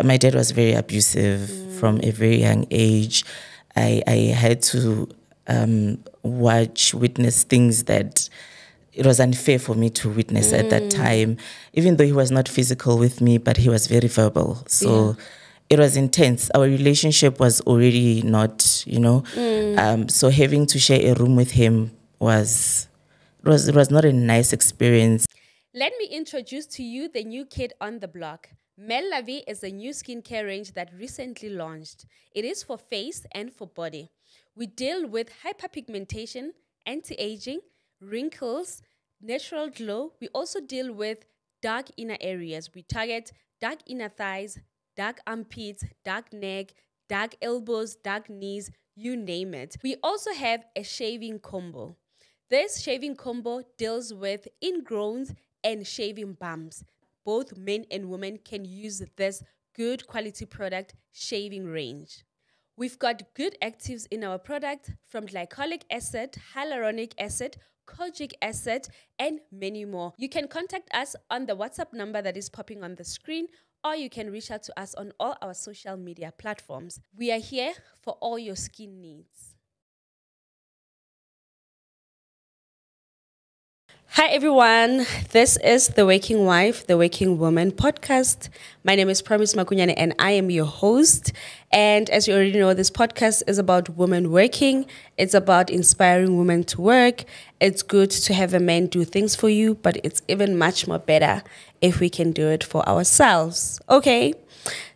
My dad was very abusive from a very young age. I had to witness things that it was unfair for me to witness at that time, even though he was not physical with me, but he was very verbal. So it was intense. Our relationship was already not, so having to share a room with him was not a nice experience. Let me introduce to you the new kid on the block. Mel La Vie is a new skincare range that recently launched. It is for face and for body. We deal with hyperpigmentation, anti-aging, wrinkles, natural glow. We also deal with dark inner areas. We target dark inner thighs, dark armpits, dark neck, dark elbows, dark knees, you name it. We also have a shaving combo. This shaving combo deals with ingrowns and shaving bumps. Both men and women can use this good quality product shaving range. We've got good actives in our product from glycolic acid, hyaluronic acid, kojic acid, and many more. You can contact us on the WhatsApp number that is popping on the screen, or you can reach out to us on all our social media platforms. We are here for all your skin needs. Hi everyone, this is The Waking Wife, The Waking Woman podcast. My name is Promise Makunyane and I am your host. And as you already know, this podcast is about women working. It's about inspiring women to work. It's good to have a man do things for you, but it's even much more better if we can do it for ourselves. Okay?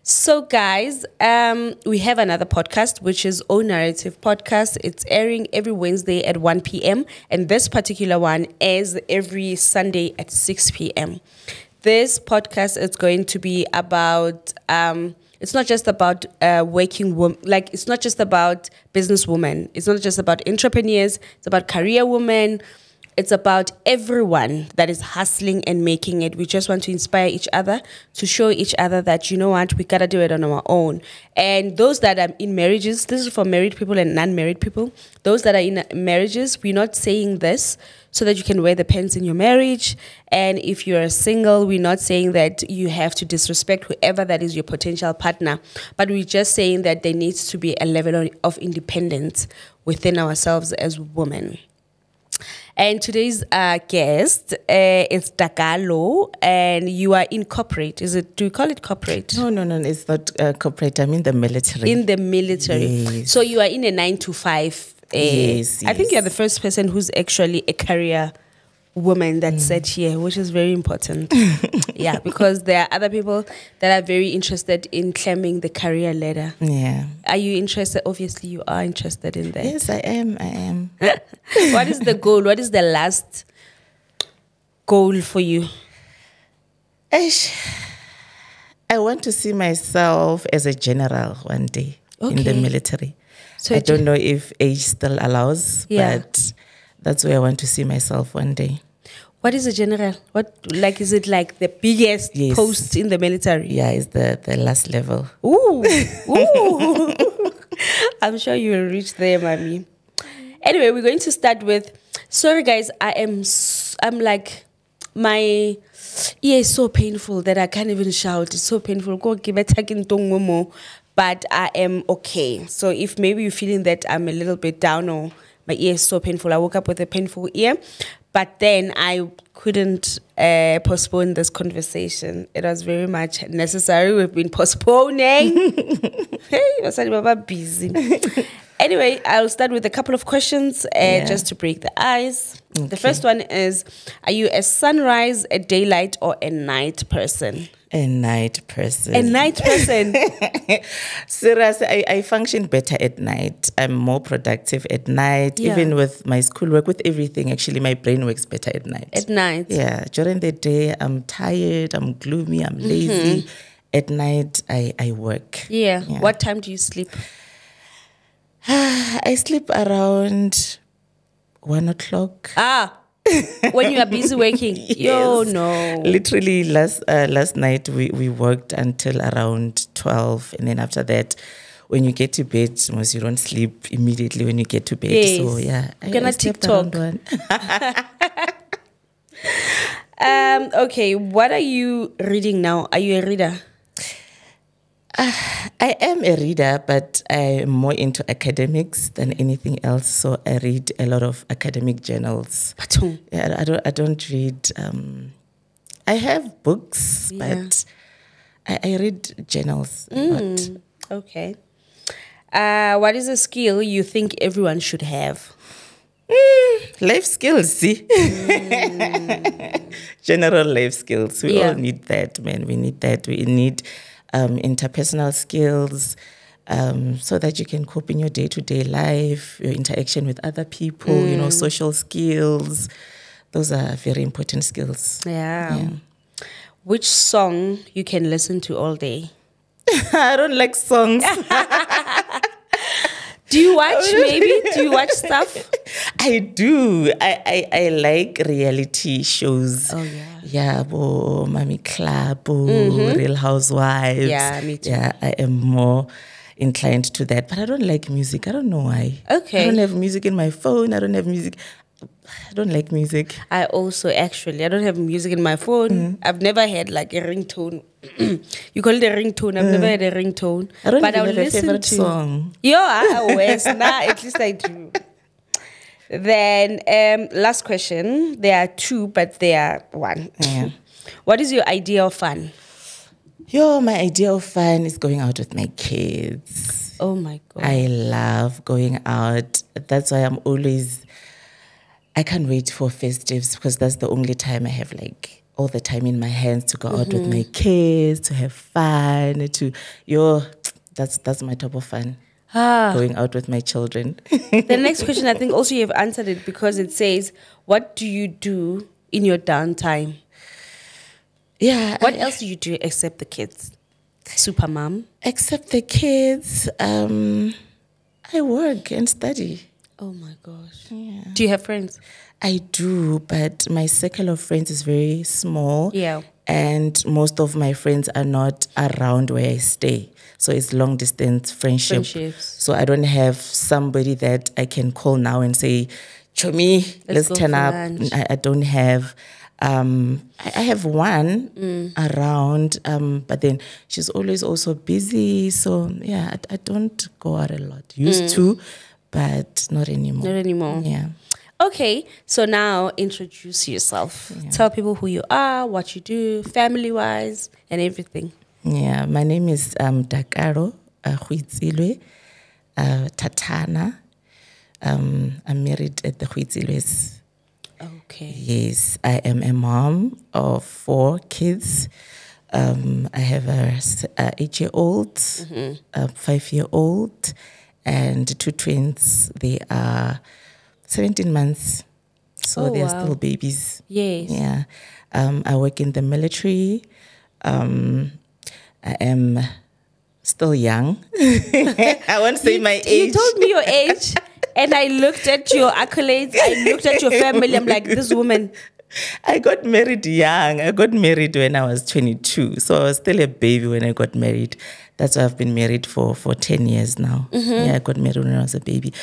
So guys, we have another podcast, which is O Narrative Podcast. It's airing every Wednesday at 1 p.m. And this particular one is every Sunday at 6 p.m. This podcast is going to be about, it's not just about working women, like it's not just about business women. It's not just about entrepreneurs. It's about career women. It's about everyone that is hustling and making it. We just want to inspire each other, to show each other that, you know what, we got to do it on our own. And those that are in marriages, this is for married people and non-married people. Those that are in marriages, we're not saying this so that you can wear the pants in your marriage. And if you're single, we're not saying that you have to disrespect whoever that is your potential partner. But we're just saying that there needs to be a level of independence within ourselves as women. And today's guest is Dakalo, and you are in corporate. Do we call it corporate? No, it's not corporate. I'm in the military. In the military. Yes. So you are in a 9 to 5. Yes. I think you're the first person who's actually a career woman that said here, which is very important. Yeah, because there are other people that are very interested in climbing the career ladder. Yeah. Are you interested? Obviously, you are interested in that. Yes, I am. What is the goal? What is the last goal for you? I want to see myself as a general one day in the military. So I don't know if age still allows, but that's where I want to see myself one day. What is a general? Is it like the biggest post in the military? Yeah, it's the last level. Ooh. I'm sure you will reach there, mommy. Anyway, we're going to start with, sorry guys, I'm like, my ear is so painful that I can't even shout. It's so painful. Go give it a but I am okay. So if maybe you're feeling that I'm a little bit down or my ear is so painful, I woke up with a painful ear. But then I couldn't postpone this conversation. It was very much necessary. We've been postponing. Hey, Baba busy. Anyway, I'll start with a couple of questions just to break the ice. Okay. The first one is, are you a sunrise, a daylight, or a night person? A night person. A night person. Seriously, I function better at night. I'm more productive at night. Yeah. Even with my schoolwork, with everything, actually, my brain works better at night. At night? Yeah. During the day, I'm tired, I'm gloomy, I'm lazy. At night, I work. Yeah. What time do you sleep? I sleep around 1 o'clock. When you are busy working? Yes. Yo, no. Literally last night we worked until around 12, and then after that, when you get to bed, most you don't sleep immediately when you get to bed. Yes. So yeah, I'm gonna TikTok. One. Okay, what are you reading now? Are you a reader? I am a reader, but I'm more into academics than anything else. So I read a lot of academic journals. Yeah, I don't read. I have books, but I read journals a lot. Okay. What is a skill you think everyone should have? Life skills, see? General life skills. We all need that, man. We need that. We need interpersonal skills so that you can cope in your day-to-day life, your interaction with other people, social skills. Those are very important skills. Yeah. Which song you can listen to all day? I don't like songs. Do you watch maybe? Do you watch stuff? I do. I like reality shows. Oh, yeah. Yeah, Mami Club, Real Housewives. Yeah, me too. Yeah, I am more inclined to that. But I don't like music. I don't know why. Okay. I don't have music in my phone. I don't have music. I don't like music. I also I don't have music in my phone. I've never had like a ringtone. You call it a ringtone. I've never had a ringtone. I don't but even I'll have a listen favorite to song. at least I do. Then last question. There are two, but they are one. Yeah. What is your idea of fun? My idea of fun is going out with my kids. Oh my God. I love going out. That's why I can't wait for festives because that's the only time I have like all the time in my hands to go out with my kids, to have fun, that's my type of fun. Going out with my children. The next question, I think also you've answered it because it says, what do you do in your downtime? Yeah. What else do you do except the kids? Super mom? Except the kids, I work and study. Oh my gosh. Yeah. Do you have friends? I do, but my circle of friends is very small. Yeah. And most of my friends are not around where I stay. So it's long distance friendships. So I don't have somebody that I can call now and say, Chomi, let's turn up. I don't have. I have one around, but then she's always also busy. So yeah, I don't go out a lot. Used to, but not anymore. Not anymore. Yeah. Okay, so now introduce yourself. Yeah. Tell people who you are, what you do, family-wise, and everything. Yeah, my name is Dakalo On, Tatana. I'm married at the Huitzilwes. Okay. Yes, I am a mom of 4 kids. I have a 8-year-old, a 5-year-old, and 2 twins. They are 17 months, so they are still babies. Yes. Yeah. I work in the military. I am still young. I won't say my age. You told me your age, and I looked at your accolades. I looked at your family. I'm like, this woman. I got married young. I got married when I was 22. So I was still a baby when I got married. That's why I've been married for 10 years now. Yeah, I got married when I was a baby.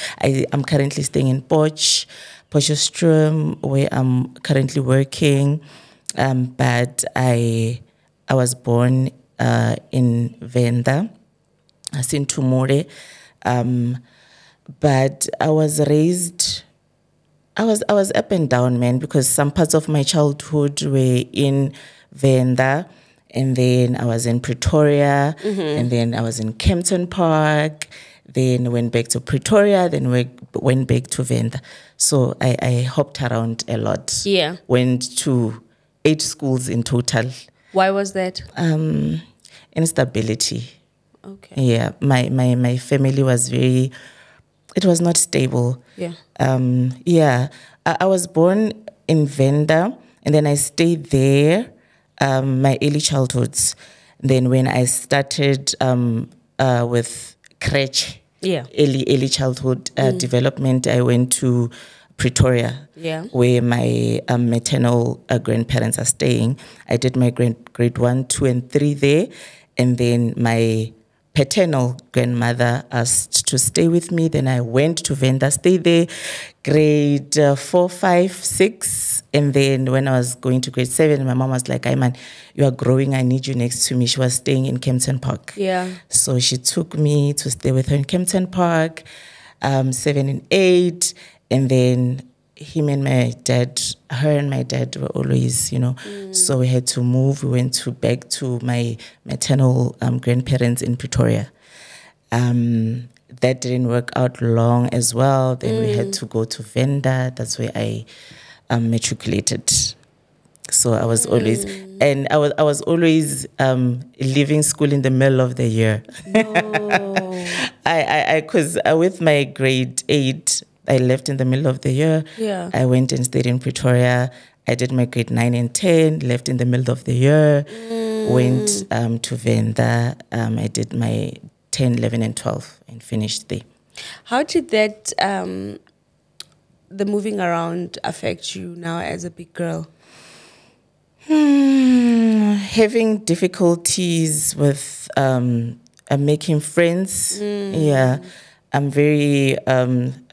I'm currently staying in Potchefstroom, where I'm currently working. But I was born in Venda, Sintumore. But I was raised... I was up and down, man, because some parts of my childhood were in Venda, and then I was in Pretoria, and then I was in Kempton Park, then went back to Pretoria, then went back to Venda. So I hopped around a lot. Yeah. Went to 8 schools in total. Why was that? Instability. Okay. Yeah, my family was very... It was not stable. Yeah. I was born in Venda, and then I stayed there my early childhoods. Then when I started with crèche, early childhood development, I went to Pretoria, where my maternal grandparents are staying. I did my grade 1, 2, and 3 there, and then my paternal grandmother asked to stay with me. Then I went to Venda, stayed there, grade 4, 5, 6. And then when I was going to grade 7, my mom was like, "Hey man, you are growing. I need you next to me." She was staying in Kempton Park. Yeah. So she took me to stay with her in Kempton Park, 7 and 8. And then him and my dad, her and my dad were always, so we had to move. We went back to my maternal grandparents in Pretoria. That didn't work out long as well. Then we had to go to Venda. That's where I matriculated. So I was always, and I was always leaving school in the middle of the year. No. Because with my grade 8, I left in the middle of the year. Yeah. I went and stayed in Pretoria. I did my grade 9 and 10, left in the middle of the year, went to Venda. I did my 10, 11, and 12 and finished there. How did that, the moving around affect you now as a big girl? Having difficulties with making friends. Yeah. I'm very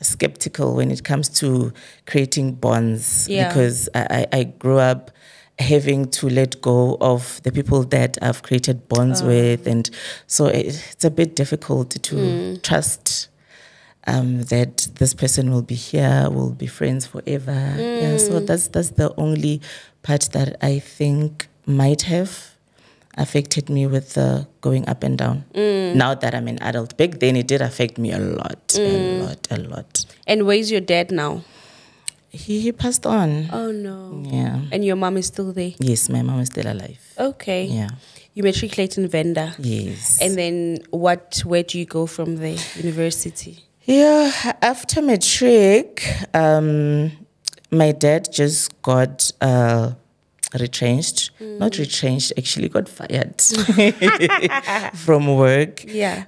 skeptical when it comes to creating bonds because I grew up having to let go of the people that I've created bonds with. And so it's a bit difficult to trust that this person will be here, we'll be friends forever. Yeah, so that's the only part that I think might have affected me with going up and down. Now that I'm an adult. Back then, it did affect me a lot. And where's your dad now? He passed on. Oh, no. Yeah. And your mom is still there? Yes, my mom is still alive. Okay. Yeah. You matriculate in Venda? Yes. And then where do you go from there? University? Yeah, after matric, my dad just got retrenched. Not retrenched, actually got fired from work. Yeah.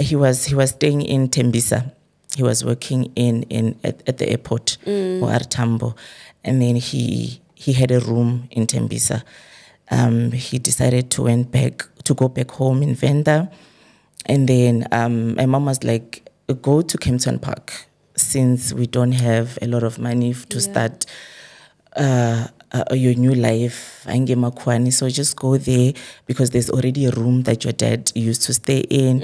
He was staying in Tembisa. He was working at the airport or Artambo, and then he had a room in Tembisa. He decided to go back home in Venda, and then my mom was like, "Go to Kempton Park, since we don't have a lot of money to start your new life. So just go there because there's already a room that your dad used to stay in.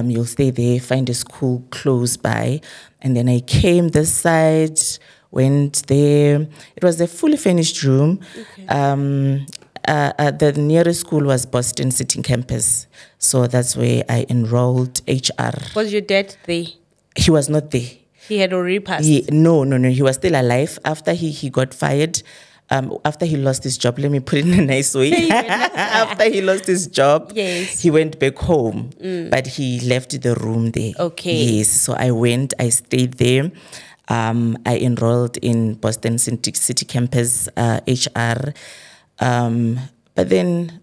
You'll stay there, find a school close by." And then I came this side, went there. It was a fully furnished room. Okay. The nearest school was Boston City Campus. So that's where I enrolled HR. Was your dad there? He was not there. He had already passed? No. He was still alive after he got fired. After he lost his job, let me put it in a nice way. After he lost his job, yes, he went back home, but he left the room there. Okay. Yes, so I stayed there. I enrolled in Boston City Campus HR. But then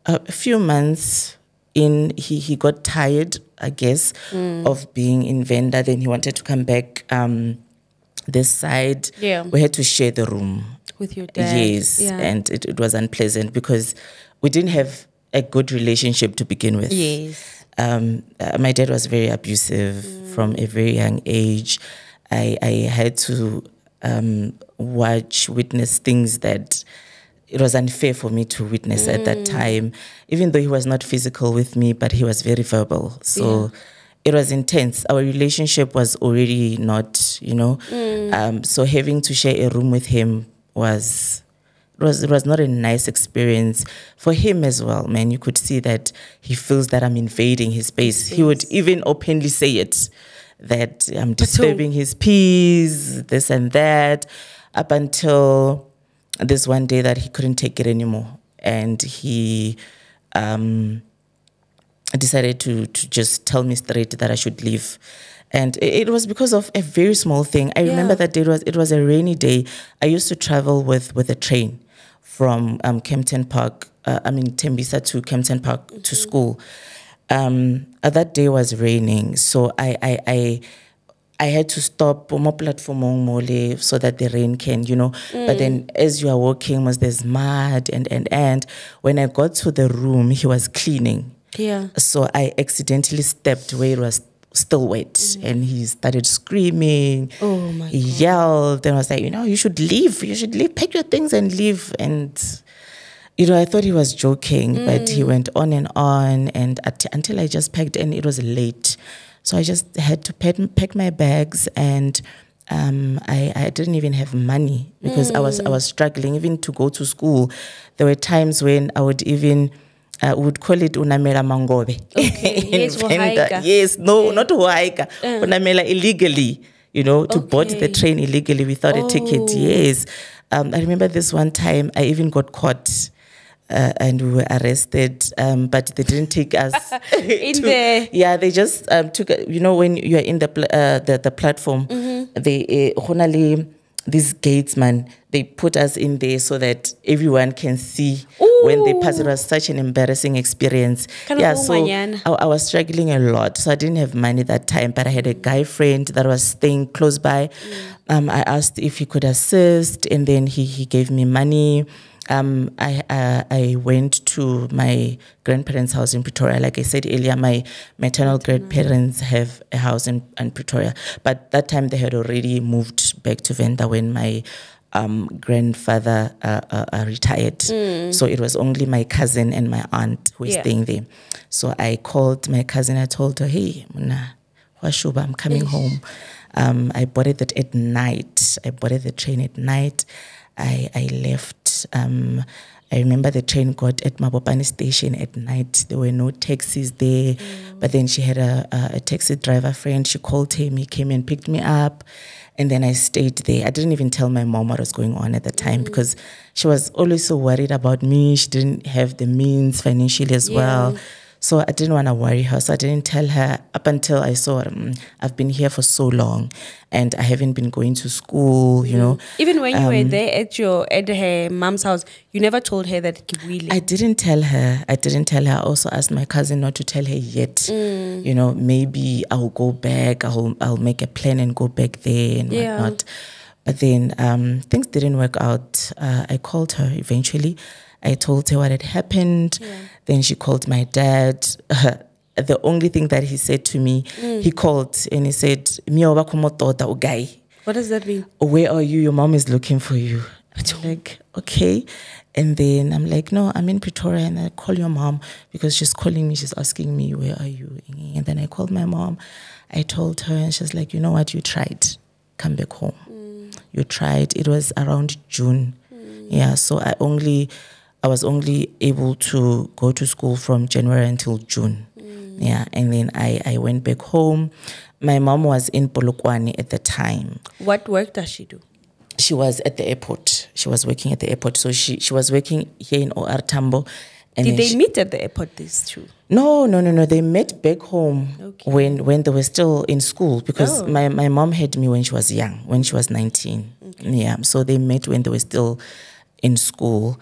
a few months in, he got tired, I guess, of being in Venda. Then he wanted to come back this side. Yeah. We had to share the room. With your dad? Yes, yeah. And it was unpleasant because we didn't have a good relationship to begin with. Yes. My dad was very abusive from a very young age. I had to witness things that it was unfair for me to witness at that time, even though he was not physical with me, but he was very verbal. So it was intense. Our relationship was already not, so having to share a room with him was not a nice experience for him as well, man. You could see that he feels that I'm invading his space. He would even openly say it, that I'm disturbing his peace, this and that, up until this one day that he couldn't take it anymore. And he decided to just tell me straight that I should leave. And it was because of a very small thing. I remember that day, it was a rainy day. I used to travel with a train from Kempton Park, Tembisa to Kempton Park to school. That day was raining, so I had to stop on my platform so that the rain can, But then as you are walking, there's mud and when I got to the room, he was cleaning. Yeah. So I accidentally stepped where it was still wet, and he started screaming. Oh my He God. yelled, and I was like, you should leave. You should leave. Pack your things and leave. And I thought he was joking, but he went on, and until I just packed, and it was late. So I just had to pack my bags, and I didn't even have money because I was struggling even to go to school. There were times when I would even would call it unamela mangobe. Okay. Yes, Venda. Yes, no, not huaika. Unamela illegally, to board the train illegally without a ticket. Yes. I remember this one time I even got caught. And we were arrested, but they didn't take us there. Yeah, they just took. When you are in the platform, they these gatesmen, they put us in there so that everyone can see. Ooh. When they pass. It was such an embarrassing experience. So I was struggling a lot. So I didn't have money that time, but I had a guy friend that was staying close by. I asked if he could assist, and then he gave me money. I went to my grandparents' house in Pretoria. Like I said earlier, my maternal grandparents have a house in Pretoria. But that time they had already moved back to Venda when my grandfather retired. So it was only my cousin and my aunt who were staying there. So I called my cousin. I told her, hey, Muna, Washuba, I'm coming home. I boarded it at night. I boarded the train at night. I left. I remember the train got at Mabopane station at night. There were no taxis there. But then she had a taxi driver friend. She called him. He came and picked me up. And then I stayed there. I didn't even tell my mom what was going on at the time because she was always so worried about me. She didn't have the means financially as well. So I didn't want to worry her. So I didn't tell her up until I saw I've been here for so long and I haven't been going to school, Even when you were there at her mom's house, you never told her that Kibwile. I didn't tell her. I also asked my cousin not to tell her yet. Maybe I'll go back. I'll make a plan and go back there and whatnot. But then things didn't work out. I called her eventually. I told her what had happened. Then she called my dad. The only thing that he said to me, he called and he said, what does that mean? Where are you? Your mom is looking for you. I'm like, okay. And then I'm like, no, I'm in Pretoria. And I call your mom because she's calling me. She's asking me, where are you? And then I called my mom. I told her and she's like, you know what? You tried. Come back home. You tried. It was around June. Yeah, so I was only able to go to school from January until June. Yeah, and then I went back home. My mom was in Polokwane at the time. What work does she do? She was at the airport. She was working at the airport. So she was working here in OR Tambo. And did they meet at the airport, these two? No. They met back home when they were still in school because my mom had me when she was young, when she was 19. Yeah, so they met when they were still in school.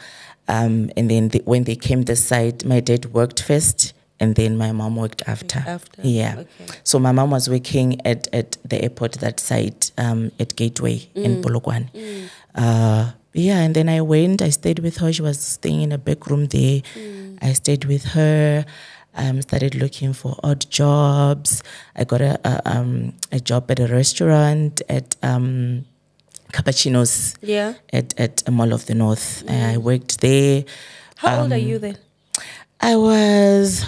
And then when they came this side, my dad worked first and then my mom worked after. Yeah. Okay. So my mom was working at the airport that side, at Gateway in Polokwane. And then I stayed with her. She was staying in a back room there. I stayed with her. Started looking for odd jobs. I got a job at a restaurant at Cappuccinos at a Mall of the North. I worked there. How old are you then? I was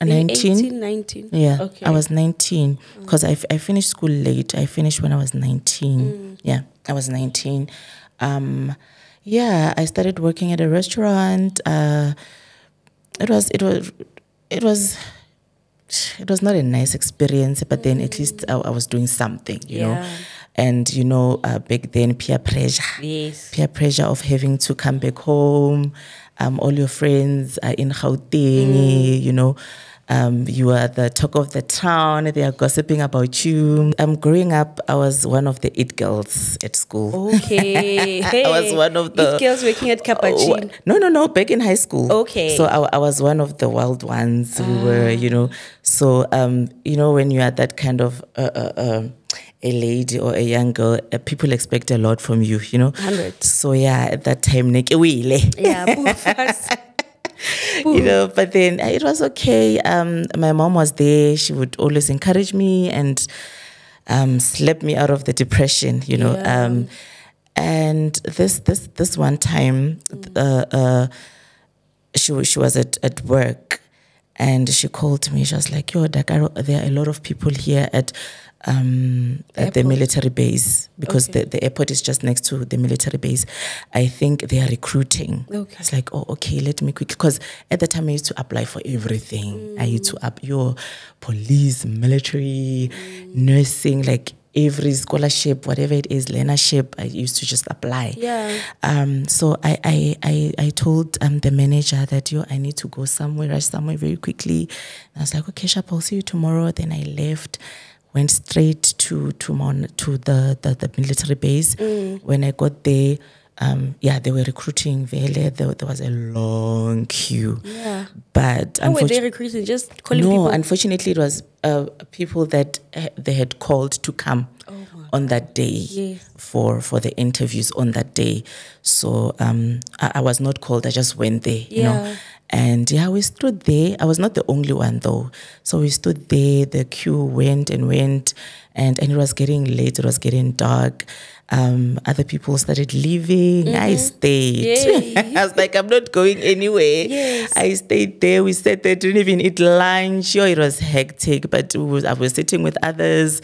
19. 18, 19? Yeah, okay. I was 19 because I finished school late. I finished when I was 19. Yeah, I was 19. I started working at a restaurant. It was not a nice experience, but then at least I was doing something, you know. And, back then, peer pressure. Yes. Peer pressure of having to come back home. All your friends are in Gauteng, you are the talk of the town. They are gossiping about you. Growing up, I was one of the it girls at school. Okay. Hey, I was one of the... it girls working at Cappuccino. No, back in high school. Okay. So I was one of the wild ones. We were, So, when you are that kind of... a lady or a young girl, people expect a lot from you, 100. So at that time, Yeah, But then it was okay. My mom was there. She would always encourage me and slap me out of the depression, and this one time, she was at work, and she called me. She was like, "Yo, Dakalo, there are a lot of people here at the military base, because the airport is just next to the military base. I think they are recruiting." Okay. I was like, "Oh, okay, let me quickly," because at the time I used to apply for everything. I used to your police, military, nursing, like every scholarship, whatever it is, learnership, I used to just apply. Yeah. So I told the manager that, I need to go rush somewhere very quickly. And I was like, "Okay, Shap, I'll see you tomorrow." Then I left, went straight to the military base. When I got there, they were recruiting Vele. There was a long queue. Yeah. But how were they recruiting? Just calling people? No, unfortunately, it was people that they had called to come on that day for the interviews on that day. So I was not called. I just went there, And we stood there. I was not the only one though. So we stood there. The queue went and went, and it was getting late. It was getting dark. Other people started leaving. I stayed. I was like, I'm not going anywhere. Yes. I stayed there. We sat there, didn't even eat lunch. It was hectic, but I was sitting with others,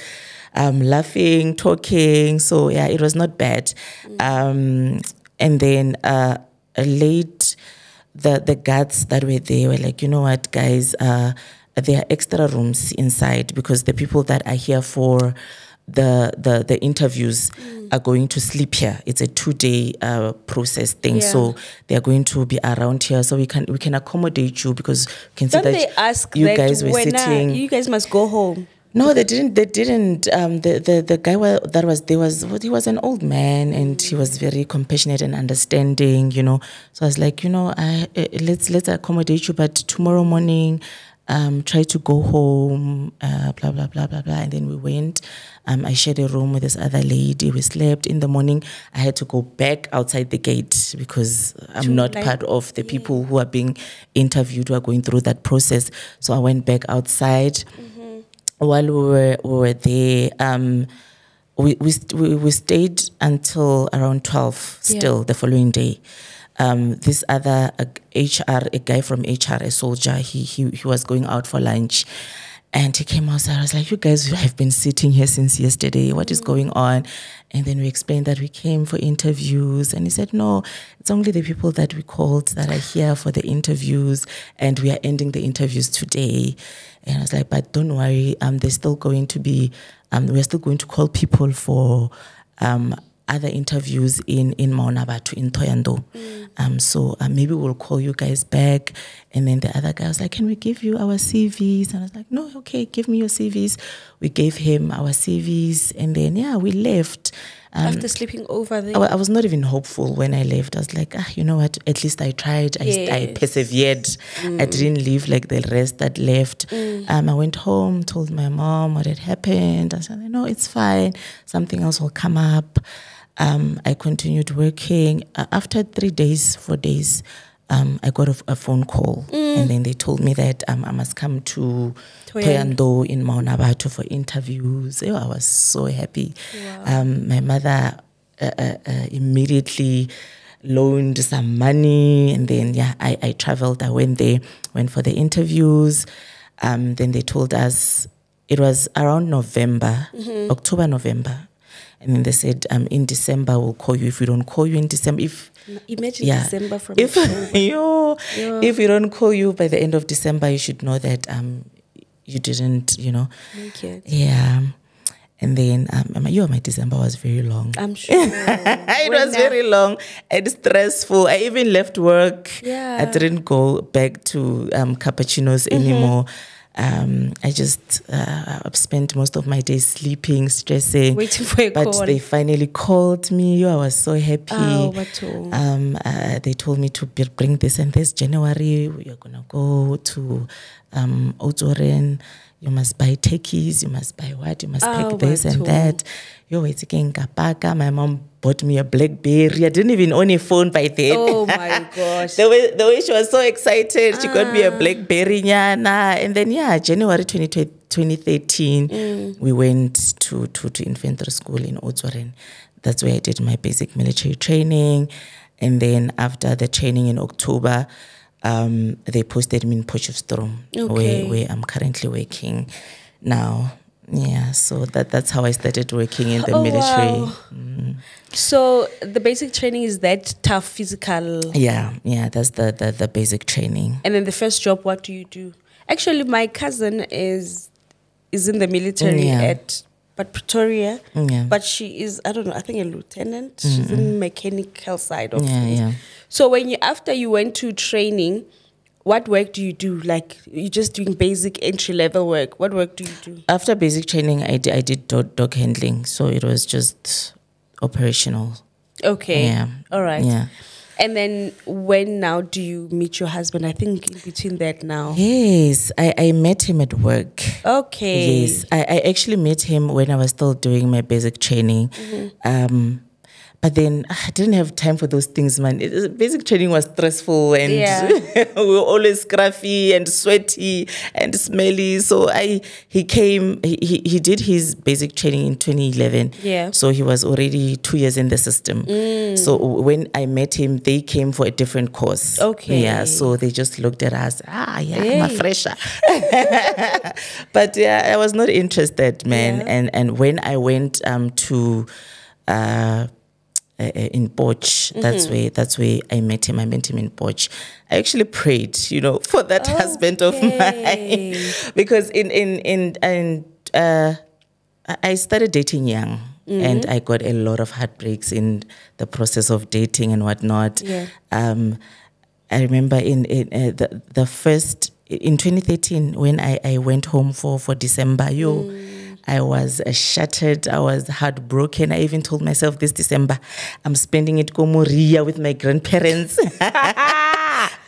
laughing, talking. So it was not bad. And then late, the guards that were there were like, "You know what, guys, there are extra rooms inside, because the people that are here for the interviews are going to sleep here. It's a 2-day process thing, so they are going to be around here. So we can accommodate you, because we can see Don't that they ask you that guys were sitting. You guys must go home." No, they didn't. The guy that was there he was an old man, and he was very compassionate and understanding. So I was like, let's accommodate you, but tomorrow morning, try to go home. Blah blah blah blah blah. And then we went. I shared a room with this other lady. We slept. In the morning, I had to go back outside the gate, because I'm not part of the people who are being interviewed, who are going through that process. So I went back outside. While we were there, we stayed until around 12 still the following day. This other a guy from HR, a soldier, he was going out for lunch, and he came outside. I was like, "You guys have been sitting here since yesterday. What is going on?" And then we explained that we came for interviews, and he said, "No, it's only the people that we called that are here for the interviews, and we are ending the interviews today." And I was like, "But don't worry, there's still going to be, we're still going to call people for other interviews in Maunabatu, in Thohoyandou. So maybe we'll call you guys back." And then the other guy was like, "Can we give you our CVs?" And I was like, "No, okay, give me your CVs." We gave him our CVs, and then we left. After sleeping over there? I was not even hopeful when I left. I was like, you know what? At least I tried. I persevered. I didn't leave like the rest that left. I went home, told my mom what had happened. I said, "No, it's fine. Something else will come up." I continued working. After 4 days, I got a phone call, and then they told me that I must come to Thohoyandou in Maunabatu for interviews. I was so happy. Wow. My mother immediately loaned some money, and then I traveled. I went there, went for the interviews. Then they told us it was around November, October, November. And then they said, in December, we'll call you. If we don't call you in December, Imagine December from if October. If we don't call you by the end of December, you should know that you didn't, make it. Yeah. And then my December was very long. I'm sure. It was very long and stressful. I even left work. Yeah. I didn't go back to cappuccinos anymore. I just spent most of my days sleeping, stressing, waiting for a call. But they finally called me. I was so happy. They told me to bring this and this January. You're gonna go to Ozoren. You must buy techies. You must buy what? You must pack this and that. You're waiting. My mom bought me a BlackBerry. I didn't even own a phone by then. Oh my gosh. The way she was so excited, she got me a BlackBerry nyana. And then January 2013, we went to infantry school in Oudtshoorn. That's where I did my basic military training. And then after the training in October, they posted me in Potchefstroom, where I'm currently working now. Yeah, so that's how I started working in the military. Wow. So the basic training is that tough physical. Yeah, that's the basic training. And then the first job, what do you do? Actually, my cousin is in the military but Pretoria. Yeah. But she is, I don't know, I think a lieutenant. She's in mechanical side of things. Yeah. So after you went to training, what work do you do? Like, you're just doing basic entry-level work. What work do you do? After basic training, I did dog handling. So it was just operational. Okay. Yeah. All right. Yeah. And then when now do you meet your husband? I think in between that now. Yes, I met him at work. Okay. Yes, I actually met him when I was still doing my basic training. But then I didn't have time for those things, man. Basic training was stressful and we were always scruffy and sweaty and smelly. So he did his basic training in 2011. Yeah. So he was already 2 years in the system. So when I met him, they came for a different course. Okay. Yeah. So they just looked at us. I'm a fresher. But I was not interested, man. Yeah. And when I went to in Potch, that's where I met him. I met him in Potch. I actually prayed, for that husband of mine, because I started dating young, and I got a lot of heartbreaks in the process of dating and whatnot. Yeah. I remember in 2013 when I went home for December, I was shattered. I was heartbroken. I even told myself this December, I'm spending it Komoria with my grandparents.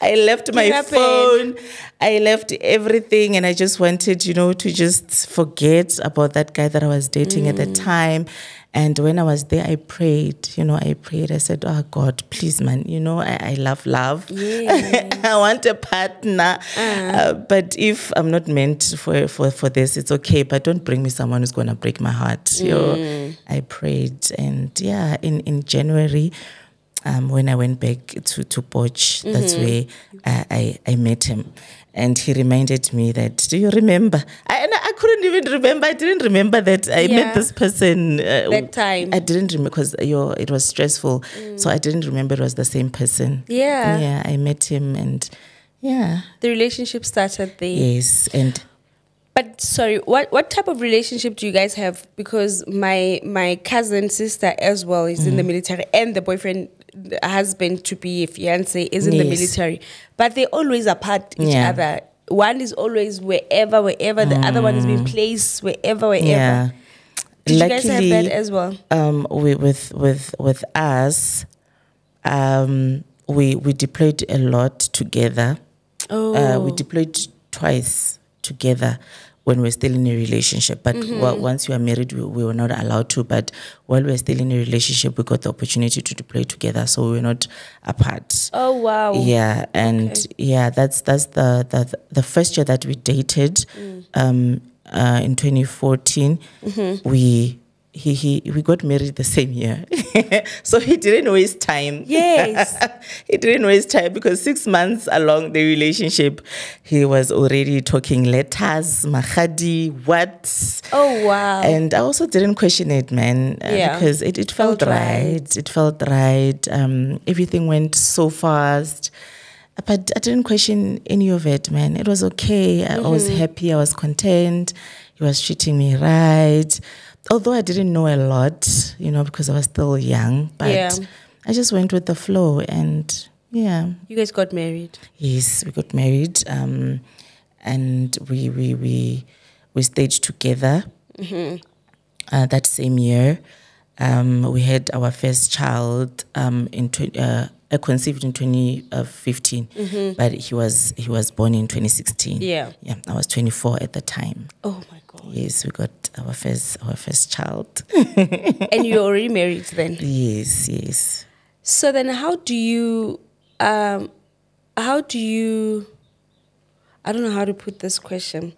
I left my phone. I left everything. And I just wanted, to just forget about that guy that I was dating at the time. And when I was there, I prayed. I said, oh, God, please, man, I love love. Yeah. I want a partner. But if I'm not meant for this, it's okay. But don't bring me someone who's going to break my heart. I prayed. And in January, when I went back to Potch, that's where I met him. And he reminded me that, do you remember? I couldn't even remember. I didn't remember that I met this person. That time. I didn't remember because it was stressful. So I didn't remember it was the same person. Yeah. Yeah, I met him and the relationship started there. Yes. But sorry, what type of relationship do you guys have? Because my cousin sister as well is in the military, and the boyfriend, the husband to be, fiance, is in the military. But they always apart each other. One is always wherever. The other one is being placed wherever. Yeah. Did Luckily, you guys have that as well? With us, we deployed a lot together. We deployed twice together when we were still in a relationship. But once you are married, we were not allowed to. But while we were still in a relationship, we got the opportunity to deploy together. So we were not apart. Oh, wow. Yeah. And that's the first year that we dated. In 2014, we got married the same year. So he didn't waste time. Yes. He didn't waste time because 6 months along the relationship, he was already talking letters, mahadi, what. Oh, wow. And I also didn't question it, man. Because it felt right. It felt right. Everything went so fast. But I didn't question any of it, man. It was okay. I was happy. I was content. He was treating me right. Although I didn't know a lot, because I was still young. But I just went with the flow and, You guys got married? Yes, we got married. And we stayed together that same year. We had our first child conceived in 2015, but he was born in 2016. Yeah, I was 24 at the time. Oh my God! Yes, we got our first child. And you're already married then? Yes, yes. So then how do you, I don't know how to put this question.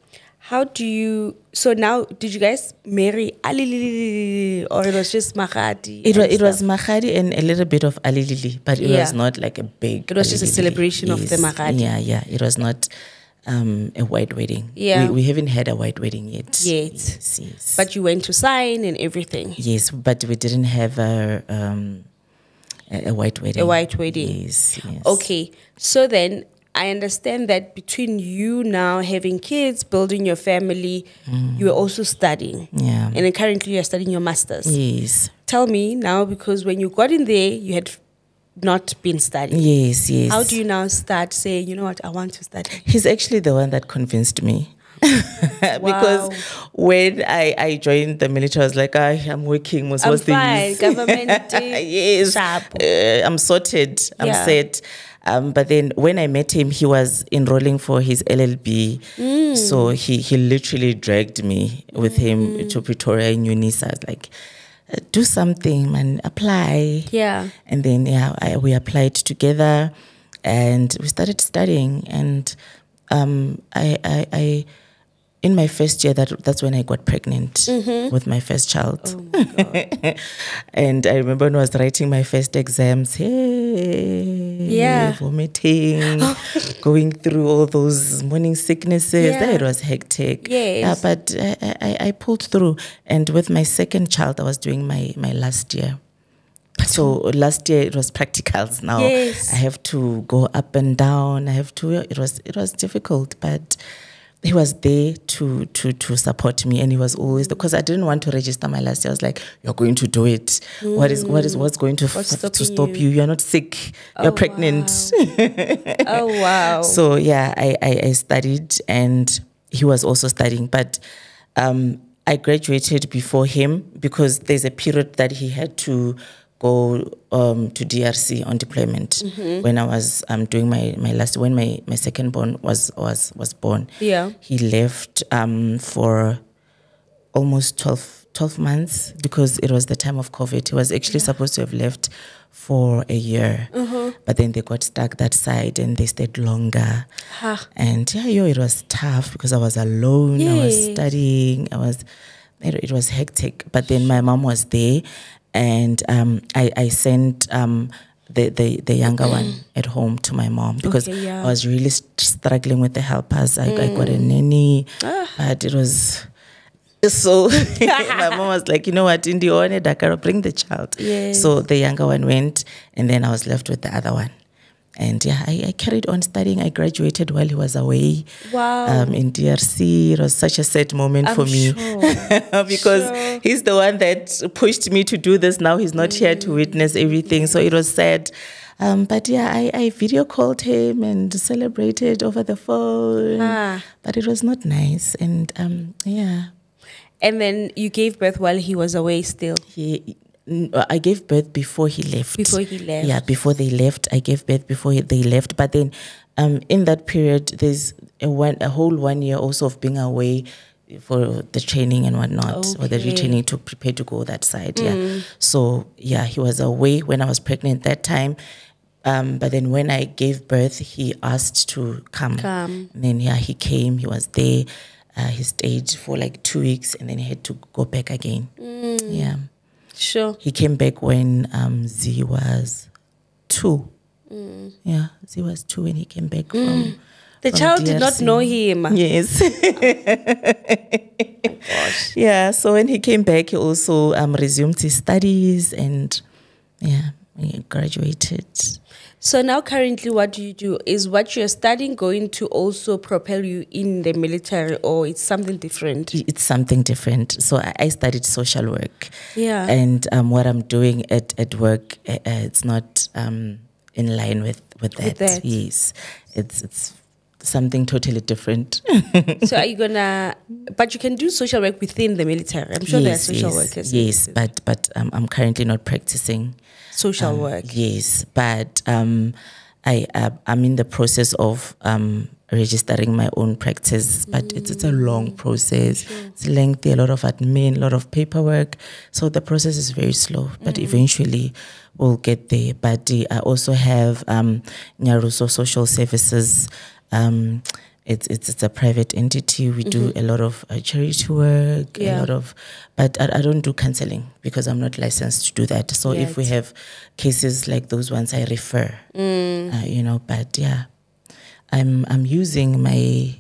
So now, did you guys marry alilili or it was just Mahadi? It was Mahadi and a little bit of alilili, but it was not like a big. It was just a celebration of the Mahadi. Yeah. It was not a white wedding. Yeah. We haven't had a white wedding yet. Yes. But you went to sign and everything. Yes, but we didn't have a white wedding. A white wedding. Yes. Okay. So then I understand that between you now having kids, building your family, you were also studying. Yeah. And then currently you're studying your master's. Yes. Tell me now, because when you got in there, you had not been studying. Yes. How do you now start saying, you know what, I want to study? He's actually the one that convinced me. Because when I joined the military, I was like, I'm working. I'm fine. Government. Yes. I'm sorted. I'm set. But then when I met him, he was enrolling for his LLB. So he literally dragged me with him to Pretoria in Unisa. I was like, do something, man, apply. Yeah. And then, we applied together and we started studying. And I in my first year, that's when I got pregnant with my first child. Oh my God. And I remember when I was writing my first exams, vomiting, going through all those morning sicknesses. It was hectic. Yes. But I pulled through. And with my second child, I was doing my last year. So last year it was practicals. Now I have to go up and down. It was difficult, but he was there to support me, and he was always, because I didn't want to register my last year. I was like, "You're going to do it. What's going to stop you? You're not sick. You're pregnant." Wow. Oh wow! So I studied, and he was also studying, but I graduated before him because there's a period that he had to go to DRC on deployment when I was doing my last, when my second born was born. Yeah. He left for almost 12 months because it was the time of COVID. He was actually supposed to have left for a year, but then they got stuck that side and they stayed longer. And it was tough because I was alone. I was studying. It was hectic. But then my mom was there. And I sent the younger one at home to my mom because I was really struggling with the helpers. I got a nanny, but it was so. My mom was like, you know what, Indione, Dakalo, bring the child. Yes. So the younger one went, and then I was left with the other one. And I carried on studying. I graduated while he was away. Wow. In DRC. It was such a sad moment for me. Because he's the one that pushed me to do this. Now he's not here to witness everything. So it was sad. But I video called him and celebrated over the phone. But it was not nice. And And then you gave birth while he was away still? I gave birth before he left. Before he left? Yeah, before they left. I gave birth before they left. But then in that period, there's a whole 1 year also of being away for the training and whatnot, or the retraining to prepare to go that side. So, he was away when I was pregnant that time. But then when I gave birth, he asked to come. And then, he came. He was there. He stayed for like 2 weeks and then he had to go back again. Yeah. Sure. He came back when Z was 2. Yeah, Z was 2 when he came back from the child DRC. Did not know him. Yes. Oh, gosh. Yeah, so when he came back, he also resumed his studies and he graduated. So now currently what do you do? Is what you're studying going to also propel you in the military, or it's something different? It's something different. So I studied social work. Yeah. And what I'm doing at work, it's not in line with that. Yes. It's something totally different. So are you gonna, but you can do social work within the military. I'm sure there are social workers. Yes, but I'm currently not practicing social work. Yes, but I'm in the process of registering my own practice, but it's a long process. It's lengthy, a lot of admin, a lot of paperwork. So the process is very slow, but eventually we'll get there. But I also have Nyaruso Social Services. It's a private entity. We do a lot of charity work, a lot of, but I don't do counseling because I'm not licensed to do that. So if we have cases like those ones, I refer, but yeah, I'm using my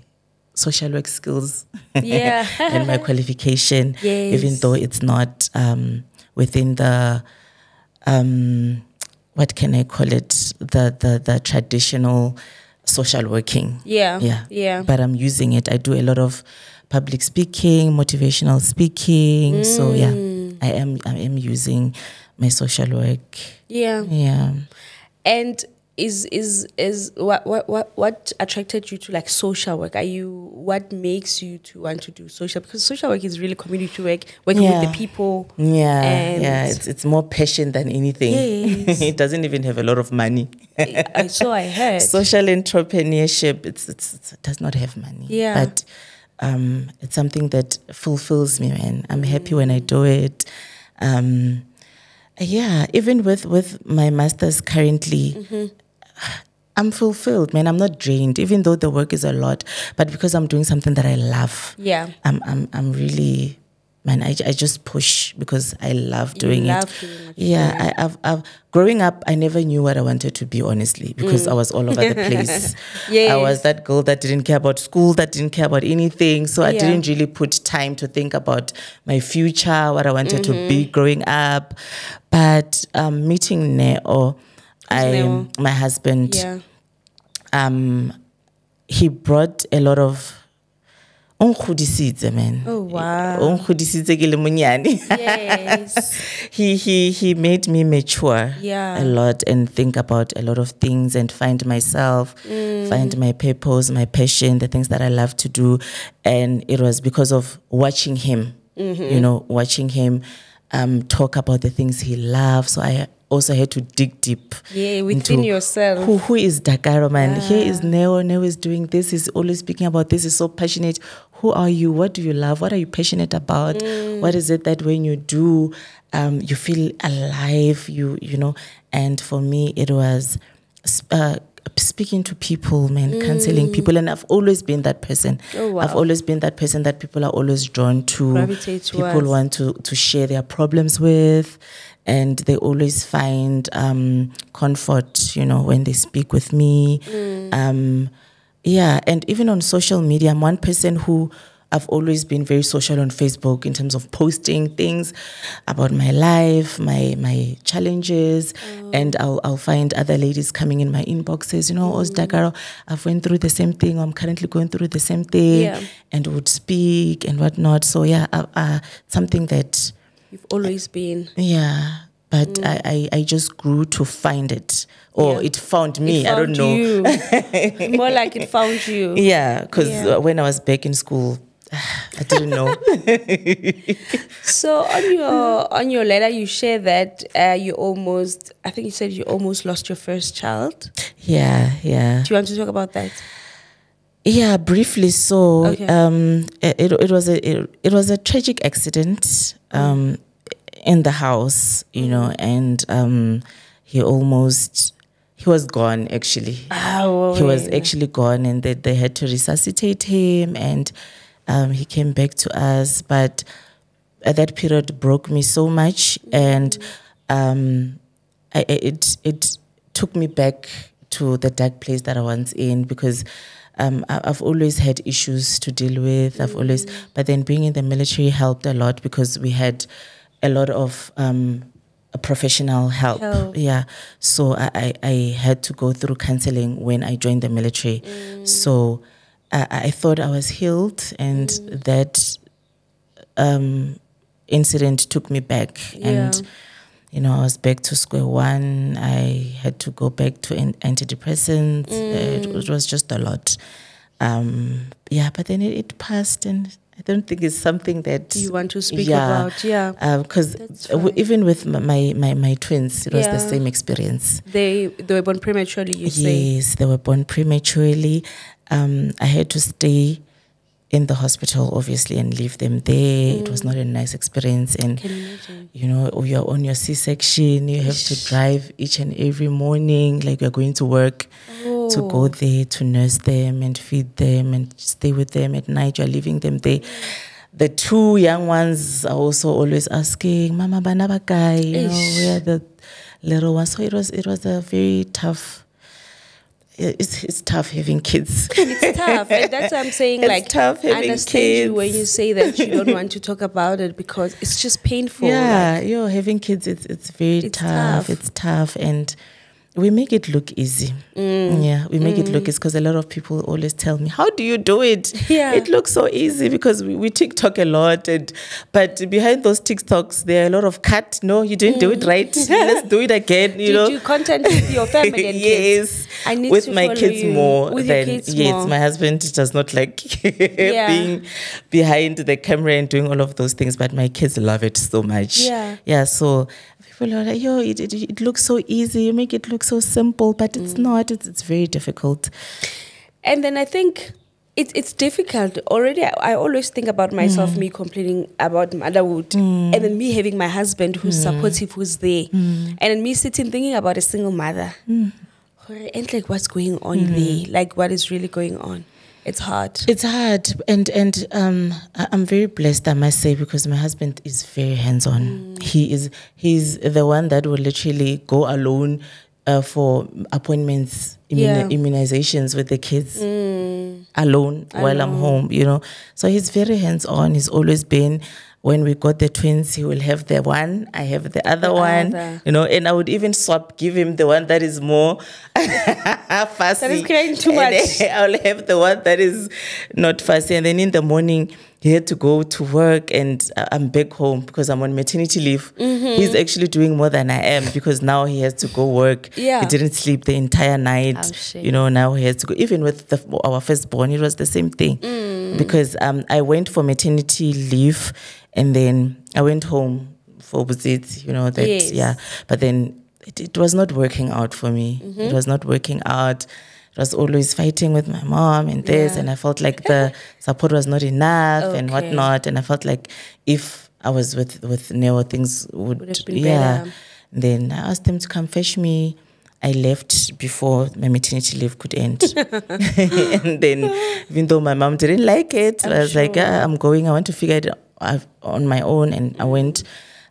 social work skills and my qualification, even though it's not within the, what can I call it, the traditional social working. Yeah. But I'm using it. I do a lot of public speaking, motivational speaking. So yeah, I am using my social work. Yeah. And is what attracted you to like social work? What makes you to want to do social? Because social work is really community work, working with the people. It's more passion than anything. It doesn't even have a lot of money. So I heard. Social entrepreneurship, it does not have money. But it's something that fulfills me, man. I'm happy when I do it. Even with my master's currently, I'm fulfilled, man. I'm not drained, even though the work is a lot. But because I'm doing something that I love, I'm really, man. I just push because I love doing it. I've growing up, I never knew what I wanted to be, honestly, because I was all over the place. I was that girl that didn't care about school, that didn't care about anything. So I didn't really put time to think about my future, what I wanted to be growing up. But meeting Neo, my husband, he brought a lot of man. Oh wow. Yes. He made me mature a lot and think about a lot of things and find myself, find my purpose, my passion, the things that I love to do. And it was because of watching him, watching him talk about the things he loves. So I also had to dig deep. Within yourself. Who is Dakalo, man? Here is Neo. Neo is doing this. He's always speaking about this. He's so passionate. Who are you? What do you love? What are you passionate about? What is it that when you do, you feel alive? You know. And for me, it was speaking to people, man, counseling people. And I've always been that person. I've always been that person that people are always drawn to. Gravitate people towards. Want to share their problems with. And they always find comfort, when they speak with me. And even on social media, I'm one person who I've always been very social on Facebook in terms of posting things about my life, my challenges, and I'll find other ladies coming in my inboxes, Dakalo, I've went through the same thing, I'm currently going through the same thing, and would speak and whatnot. So something that you've always been. But I just grew to find it. Or it found me. I don't know. You. More like it found you. Because when I was back in school, I didn't know. So on your letter, you share that you almost lost your first child. Do you want to talk about that? Yeah, briefly. So it was a tragic accident in the house, and he was gone actually. He was actually gone, and they had to resuscitate him, and he came back to us. But that period broke me so much, and it took me back to the dark place that I was in, because I've always had issues to deal with. But then being in the military helped a lot, because we had a lot of professional help. So I had to go through counseling when I joined the military. So I thought I was healed, and that incident took me back, and I was back to square one. I had to go back to antidepressants. It was just a lot. But then it passed, and I don't think it's something that you want to speak about. Because even with my twins, it was the same experience. They were born prematurely, you say? Yes, they were born prematurely. I had to stay in the hospital, obviously, and leave them there. It was not a nice experience. And, you know, you're on your C-section. You have to drive each and every morning, like you're going to work, to go there, to nurse them and feed them and stay with them. At night, you're leaving them there. The two young ones are also always asking, Mama, banaba guy, you know, where are the little ones? So it was a very tough. It's tough having kids. It's tough, and that's what I'm saying. It's like, tough having I understand kids. you when you say that you don't want to talk about it because it's just painful. Yeah, like, having kids, it's very tough. It's tough, and we make it look easy. Yeah, we make it look easy because a lot of people always tell me, how do you do it? Yeah. It looks so easy because we TikTok a lot. But behind those TikToks, there are a lot of cut. No, you didn't do it right. Let's do it again. You know? Do you content with your family and kids? Yes. I need with to my follow kids you. more With than your kids yes, more. my husband does not like being behind the camera and doing all of those things, but my kids love it so much. Yeah, so people are like, it looks so easy, you make it look so simple, but it's not. It's very difficult. And then I think it's difficult already. I always think about myself, me complaining about motherhood, and then me having my husband who's supportive, who's there, and then me sitting thinking about a single mother. And like, what's going on there? Like, what is really going on? It's hard. It's hard, and I'm very blessed, I must say, because my husband is very hands-on. He's the one that will literally go alone for appointments, immunizations with the kids alone while I'm home. You know, so he's very hands-on. He's always been. When we got the twins, he will have the one, I have the other one, you know, and I would even give him the one that is more fussy. That is crying too much. I'll have the one that is not fussy. And then in the morning, he had to go to work and I'm back home because I'm on maternity leave. He's actually doing more than I am because now he has to go work. Yeah. He didn't sleep the entire night. You know, now he has to go. Even with our firstborn, it was the same thing. Because I went for maternity leave and then I went home for visits, you know, that, But then it was not working out for me. It was not working out. It was always fighting with my mom and this, and I felt like the support was not enough and whatnot. And I felt like if I was with Neo, things would have been better. Then I asked them to come fetch me. I left before my maternity leave could end. And then, even though my mom didn't like it, I was like, I'm going, I want to figure it out on my own. And I went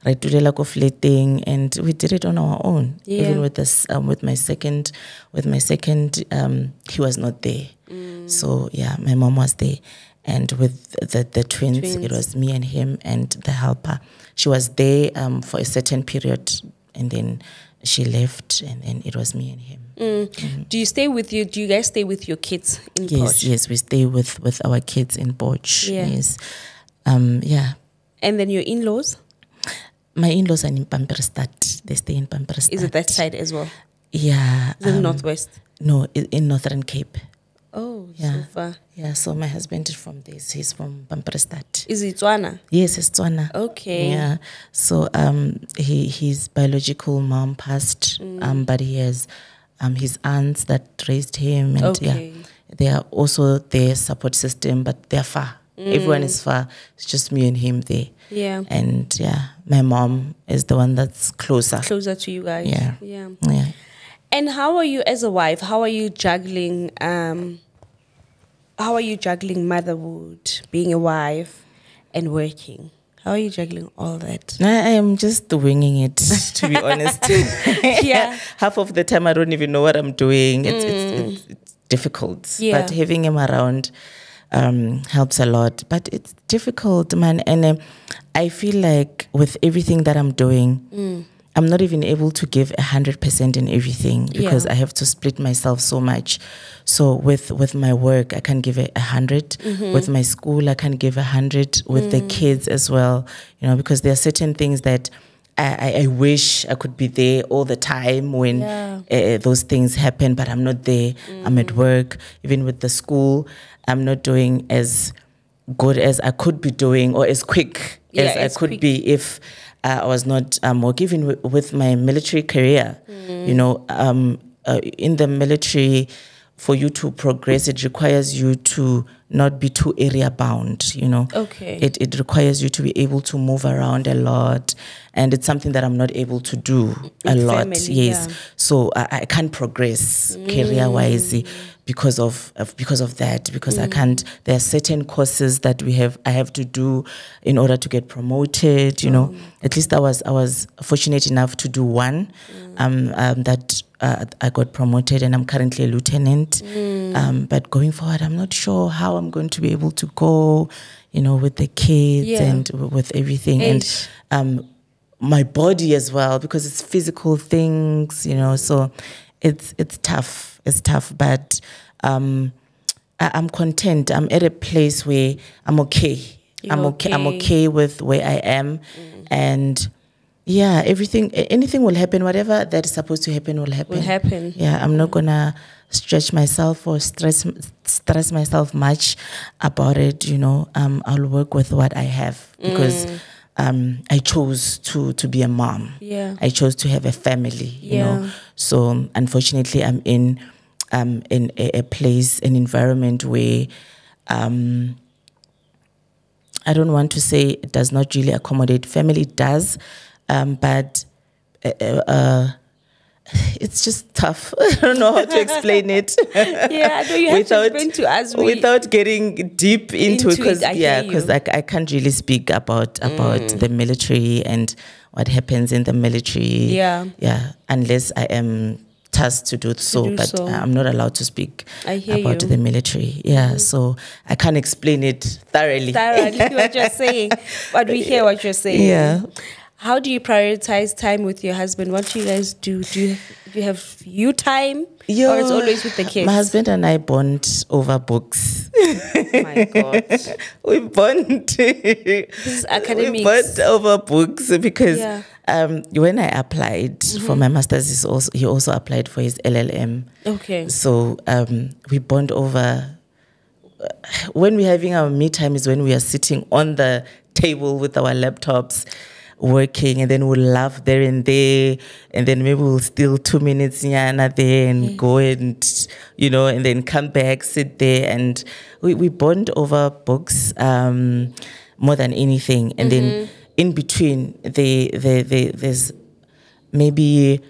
right to the lack of letting, and we did it on our own. Even with this, with my second, he was not there. So yeah, my mom was there, and with the twins, it was me and him and the helper. She was there for a certain period, and then she left, and then it was me and him. Do you guys stay with your kids in Potch? Yes, we stay with our kids in Potch. Yes. And then your in-laws? My in-laws are in Pamperstad. They stay in Pamperstad. Is it that side as well? Yeah. Is it Northwest? No, in Northern Cape. Oh, yeah. So far. Yeah, so my husband is from this. He's from Pamperstad. Is it Tswana? Yes, it's Tswana. Okay. Yeah. So his biological mom passed, but he has his aunts that raised him, and they are also their support system, but they're far. Everyone is far. It's just me and him there. Yeah. And my mom is the one that's closer to you guys. Yeah. And how are you as a wife? How are you juggling motherhood, being a wife, and working? How are you juggling all that? I am just winging it, to be honest. Half of the time I don't even know what I'm doing. It's difficult. But having him around helps a lot. But it's difficult, man. And I feel like with everything that I'm doing, I'm not even able to give 100% in everything because I have to split myself so much. So with my work, I can give it 100. With my school, I can give 100. With the kids as well, you know, because there are certain things that I wish I could be there all the time when those things happen, but I'm not there. I'm at work. Even with the school, I'm not doing as good as I could be doing or as quick as I could be if I was not working. Even with my military career, you know, in the military, for you to progress, it requires you to not be too area bound, you know. Okay. It requires you to be able to move around a lot. And it's something that I'm not able to do a lot. Family, Yes. yeah. So I can't progress career-wise because of that, because I can't. There are certain courses that I have to do in order to get promoted, you know. At least I was fortunate enough to do one that I got promoted, and I'm currently a lieutenant. But going forward, I'm not sure how I'm going to be able to go, you know, with the kids and with everything. Eish. And my body as well, because it's physical things, you know, so it's tough. It's tough, but I'm content. I'm at a place where I'm okay. I'm okay with where I am. And yeah, anything will happen. Whatever that is supposed to happen will happen. Yeah, I'm not gonna stretch myself or stress myself much about it, you know. I'll work with what I have, because I chose to be a mom. Yeah. I chose to have a family, you know. So unfortunately, I'm in a place, an environment where I don't want to say it does not really accommodate family. It does, but it's just tough. I don't know how to explain it. Yeah, no, you have to explain to us. Without getting deep into it, because I can't really speak about the military and what happens in the military. Yeah, unless I am tasked to do so, but I'm not allowed to speak about the military. Yeah, so I can't explain it thoroughly. What you're saying, but we hear what you're saying. Yeah. How do you prioritize time with your husband? What do you guys do? Do you have you time? Or it's always with the kids? My husband and I bond over books. My God. We bond. This is academics. We bond over books because when I applied for my master's, he also applied for his LLM. Okay. So we bond over. When we're having our me time is when we are sitting on the table with our laptops, working, and then we'll laugh there and there, and then maybe we'll steal 2 minutes nyana there and go and, you know, and then come back, sit there, and we bond over books more than anything. And then in between, there's maybe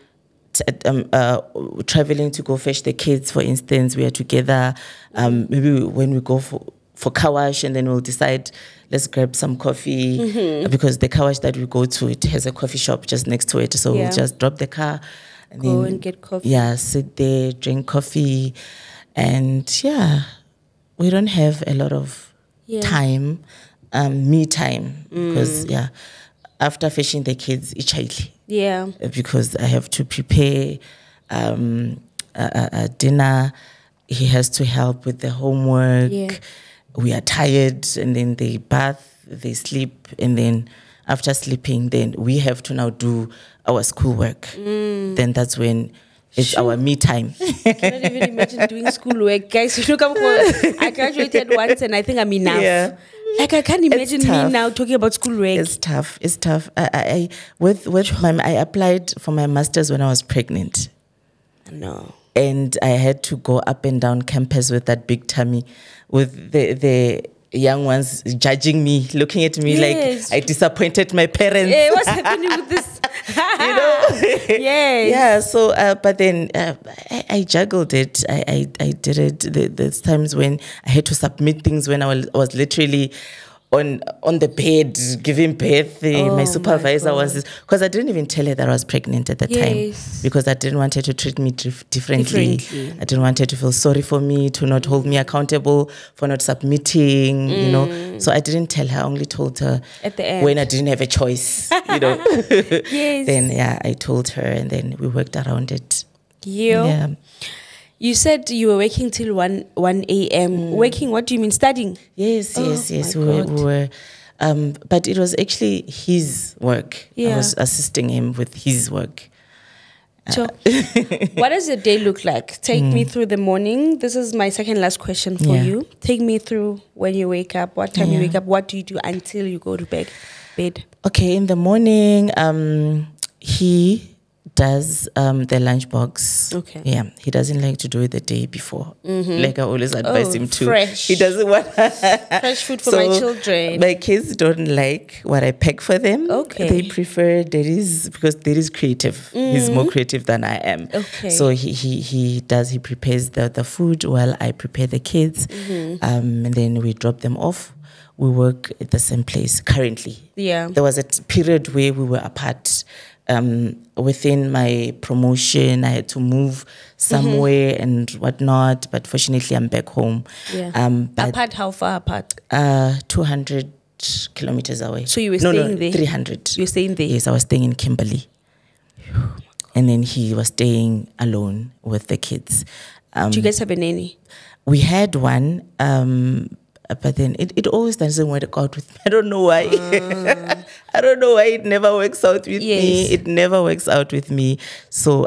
traveling to go fetch the kids, for instance. We are together. Maybe when we go for car wash, and then we'll decide, let's grab some coffee, because the car wash that we go to, it has a coffee shop just next to it. So we'll just drop the car and go and get coffee. Yeah, sit there, drink coffee. And we don't have a lot of time, me time, because after fetching the kids, it's child. Yeah. Because I have to prepare dinner. He has to help with the homework. Yeah. We are tired, and then they bath, they sleep, and then after sleeping, then we have to now do our schoolwork. Then that's when it's our me time. I cannot even imagine doing schoolwork. Guys, you look up I graduated once and I think I'm enough. Yeah. Like, I can't imagine me now talking about schoolwork. It's tough. It's tough. I applied for my master's when I was pregnant. No. And I had to go up and down campus with that big tummy, with the young ones judging me, looking at me like I disappointed my parents. Hey, what's happening with this? You know? Yes. Yeah, so, but then I juggled it. I did it. There's times when I had to submit things when I was literally on the bed giving birth. My supervisor was, because I didn't even tell her that I was pregnant at the time, because I didn't want her to treat me differently. I didn't want her to feel sorry for me, to not hold me accountable for not submitting, you know. So I didn't tell her. I only told her at the end, when I didn't have a choice, you know. Then I told her, and then we worked around it. Yeah. You said you were working till 1 a.m. Working, what do you mean? Studying? Yes. We were, but it was actually his work. I was assisting him with his work. So, what does your day look like? Take me through the morning. This is my second last question for you. Take me through when you wake up, what time you wake up, what do you do until you go to bed? Okay, in the morning, he does the lunchbox. Okay. Yeah, he doesn't like to do it the day before. Like I always advise him to. Fresh. He doesn't want Fresh food for my children. My kids don't like what I pack for them. Okay. They prefer because there is creative. He's more creative than I am. Okay. So he prepares the food while I prepare the kids. And then we drop them off. We work at the same place currently. Yeah. There was a period where we were apart. Within my promotion, I had to move somewhere and whatnot. But fortunately, I'm back home. Yeah. Apart, how far apart? 200 kilometers away. So you were staying there? 300. You were staying there? Yes, I was staying in Kimberley. And then he was staying alone with the kids. Do you guys have a nanny? We had one, but then it always doesn't work out with me. I don't know why. I don't know why it never works out with me. It never works out with me. So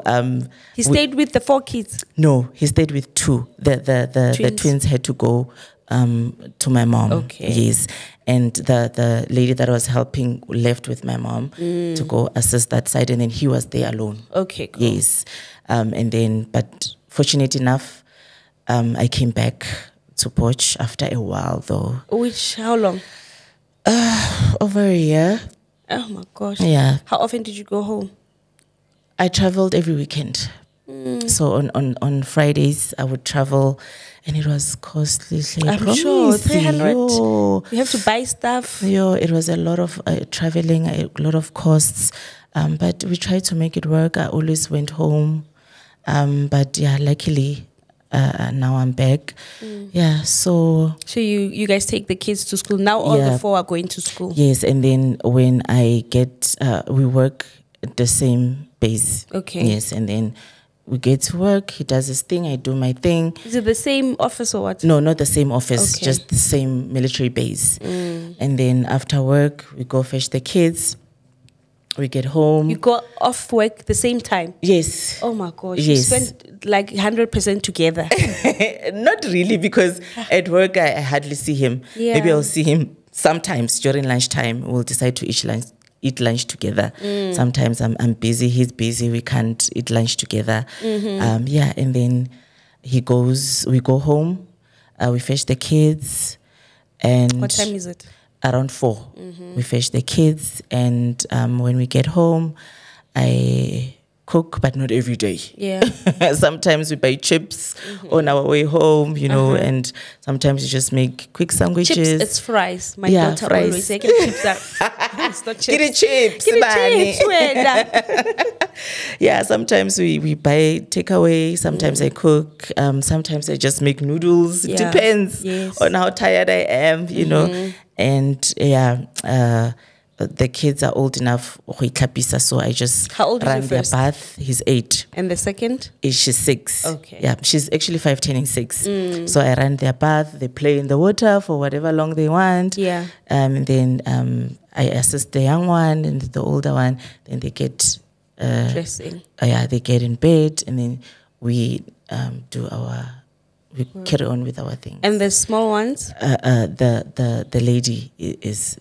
he stayed with the 4 kids? No, he stayed with 2. The twins had to go to my mom. Okay. Yes. And the lady that was helping left with my mom to go assist that side, and then he was there alone. Okay, cool. Yes. And then, but fortunate enough, I came back to Poch after a while though. How long? Over a year. Oh my gosh. Yeah. How often did you go home? I traveled every weekend. So on Fridays I would travel, and it was costly. I'm sure 300. You have to buy stuff. It was a lot of traveling, a lot of costs. But we tried to make it work. I always went home. But yeah, luckily now I'm back. Yeah, so you guys take the kids to school now. All the 4 are going to school. Yes, and then when I get we work at the same base. Okay. Yes, and then we get to work. He does his thing. I do my thing. Is it the same office or what? No, not the same office. Okay. Just the same military base. And then after work, we go fetch the kids. We get home. You go off work the same time? Yes. Oh my gosh. Yes. You spend like 100% together. Not really, because at work I hardly see him. Yeah. Maybe I'll see him sometimes during lunchtime. We'll decide to eat lunch together. Sometimes I'm busy, he's busy, we can't eat lunch together. Yeah, and then we go home, we fetch the kids. And what time is it? Around 4. We fetch the kids, and when we get home, I cook, but not every day. Yeah. Sometimes we buy chips on our way home, and sometimes you just make quick sandwiches. Chips, it's fries. My daughter fries. always say, chips are... It's not chips. Get it chips. Get it chips. Yeah, sometimes we buy takeaway. Sometimes I cook. Sometimes I just make noodles. It depends on how tired I am, And the kids are old enough, so I just How old run is their your first? bath. He's 8. And the second? She's 6. Okay. Yeah, she's actually 5 turning 6. So I run their bath. They play in the water for whatever long they want. Yeah. And then I assist the young one and the older one. Then they get dressing. They get in bed, and then we carry on with our things. And the small ones? The lady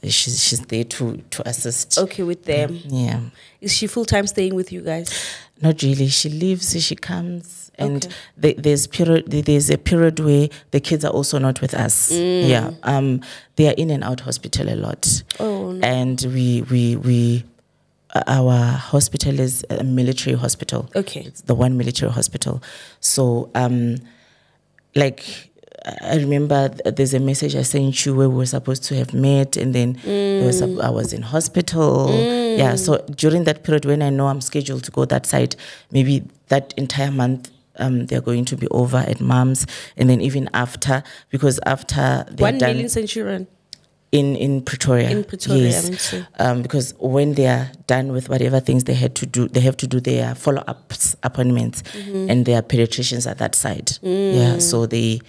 she's there to assist. Okay, with them. Yeah. Is she full-time staying with you guys? Not really. She leaves, she comes, and there's a period where the kids are also not with us. Yeah. They are in and out hospital a lot. Oh no. And we our hospital is a military hospital. Okay. It's the one military hospital. So I remember there's a message I sent you where we were supposed to have met, and then I was in hospital. Yeah, so during that period when I know I'm scheduled to go that side, maybe that entire month they're going to be over at mom's, and then even after, because after they're 1 million Centurion. In Pretoria. In Pretoria, yes. Because when they are done with whatever things they had to do, they have to do their follow-ups appointments, and their pediatricians at that side. Yeah, so they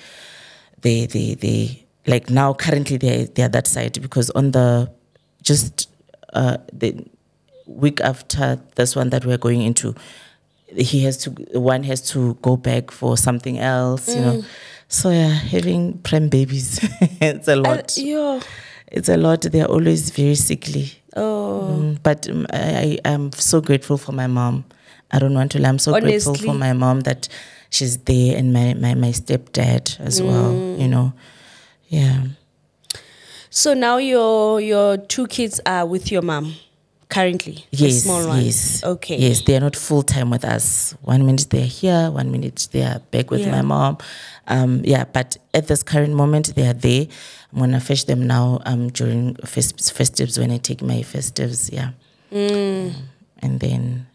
like now currently they're that side, because on the week after this one that we're going into, one has to go back for something else, So yeah, having prem babies, it's a lot. It's a lot. They're always very sickly. Oh. But I am so grateful for my mom. I don't want to lie. I'm so grateful Honestly. for my mom that she's there, and my stepdad as well, you know. Yeah. So now your two kids are with your mom currently? The Yes, small ones. yes. Okay. Yes, they are not full time with us. 1 minute they're here, 1 minute they are back with my mom. Yeah, but at this current moment they are there. I'm gonna fetch them now during festives, when I take my festives. Yeah. And then